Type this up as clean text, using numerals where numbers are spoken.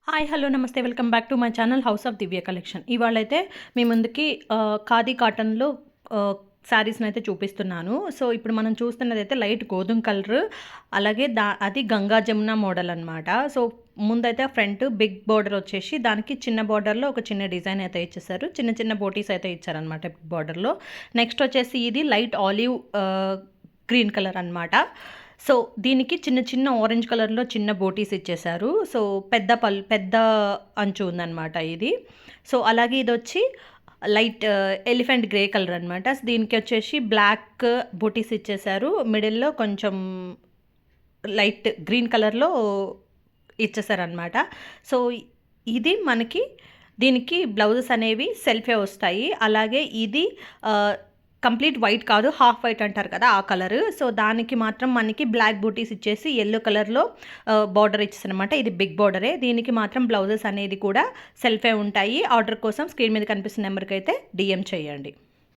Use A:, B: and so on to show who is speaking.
A: Hi hello నమస్తే welcome back to my channel house of Divya collection. ఇవాళైతే మీ ముందుకి ఖాదీ కాటన్లో శారీస్ని అయితే చూపిస్తున్నాను. సో ఇప్పుడు మనం చూస్తున్నదైతే లైట్ గోధుమ కలర్, అలాగే అది గంగా జమున మోడల్ అనమాట. సో ముందైతే ఫ్రంట్ బిగ్ బార్డర్ వచ్చేసి దానికి చిన్న బార్డర్లో ఒక చిన్న డిజైన్ అయితే ఇచ్చేసారు. చిన్న చిన్న బోటీస్ అయితే ఇచ్చారనమాట బిగ్ బార్డర్లో. నెక్స్ట్ వచ్చేసి ఇది లైట్ ఆలివ్ గ్రీన్ కలర్ అనమాట. సో దీనికి చిన్న చిన్న ఆరెంజ్ కలర్లో చిన్న బోటీస్ ఇచ్చేసారు. సో పెద్ద అంచు ఉందన్నమాట ఇది. సో అలాగే ఇది వచ్చి లైట్ ఎలిఫెంట్ గ్రే కలర్ అనమాట. దీనికి వచ్చేసి బ్లాక్ బోటీస్ ఇచ్చేసారు. మిడిల్లో కొంచెం లైట్ గ్రీన్ కలర్లో ఇచ్చేసారనమాట. సో ఇది మనకి దీనికి బ్లౌజెస్ అనేవి సెల్ఫే వస్తాయి. అలాగే ఇది కంప్లీట్ వైట్ కాదు, హాఫ్ వైట్ అంటారు కదా ఆ కలర్. సో దానికి మాత్రం మనకి బ్లాక్ బూటీస్ ఇచ్చేసి ఎల్లో కలర్లో బార్డర్ ఇచ్చేసనమాట. ఇది బిగ్ బార్డరే. దీనికి మాత్రం బ్లౌజెస్ అనేది కూడా సెల్ఫే ఉంటాయి. ఆర్డర్ కోసం స్క్రీన్ మీద కనిపిస్తున్న నెంబర్కి అయితే డిఎం చేయండి.